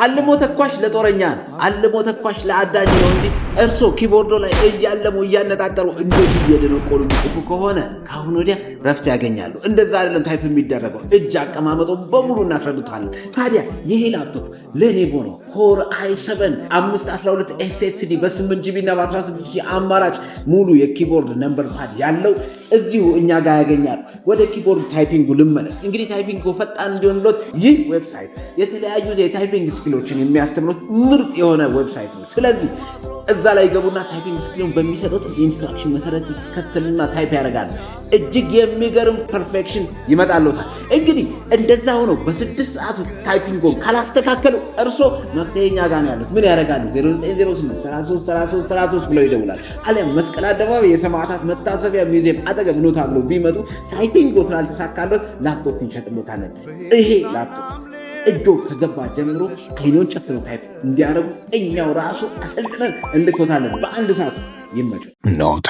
አልሞ ተኳሽ ለጦረኛ ነው። አልሞ ተኳሽ ለአዳኝ ነው እንጂ እርሶ ኪቦርዶ ላይ እያለሙ እያነጣጠሩ እንደዚህ እየደነቆሉ የሚጽፉ ከሆነ ከአሁን ወዲያ ረፍት ያገኛሉ። እንደዛ አይደለም ታይፕ የሚደረገው። እጅ አቀማመጡ በሙሉ እናስረዱታለን። ታዲያ ይሄ ላፕቶፕ ሌኖቮ ነው። ኮር i7 512 SSD በ8 GB እና በ16 GB አማራጭ ሙሉ የኪቦርድ ነምበር ፓድ ያለው እዚሁ እኛ ጋር ያገኛሉ። ወደ ኪቦርድ ታይፒንጉ ልመለስ። እንግዲህ ታይፒንጉ ፈጣን እንዲሆንሎት ይህ ዌብሳይት የተለያዩ የታይፒንግ ስኪሎችን የሚያስተምሩት ምርጥ የሆነ ዌብሳይት ነው። ስለዚህ እዛ ላይ ገቡና ታይፒንግ ስኪሉን በሚሰጡት ኢንስትራክሽን መሰረት ይከተሉና ታይፕ ያደርጋሉ። እጅግ የሚገርም ፐርፌክሽን ይመጣልዎታል። እንግዲህ እንደዛ ሆኖ በ6 ሰዓቱ ታይፒንጉን ካላስተካከሉ እርሶ መፍትሄኛ ጋር ነው ያሉት። ምን ያደርጋሉ? 0908333333 ብለው ይደውላሉ። አሊያም መስቀል አደባባይ የሰማዕታት መታሰቢያ ሙዚየም አጠገብ ነው ተብሎ ቢመጡ ታይፒንጉ ስላልተሳካለት ላፕቶፕ እንሸጥልዎታለን። ይሄ ላፕቶፕ እጆ ከገባ ጀምሮ አይኖን ጨፍነው ታይፕ እንዲያደርጉ እኛው ራሱ አሰልጥነን እንልኮታለን። በአንድ ሰዓት ይመጡ ኖታ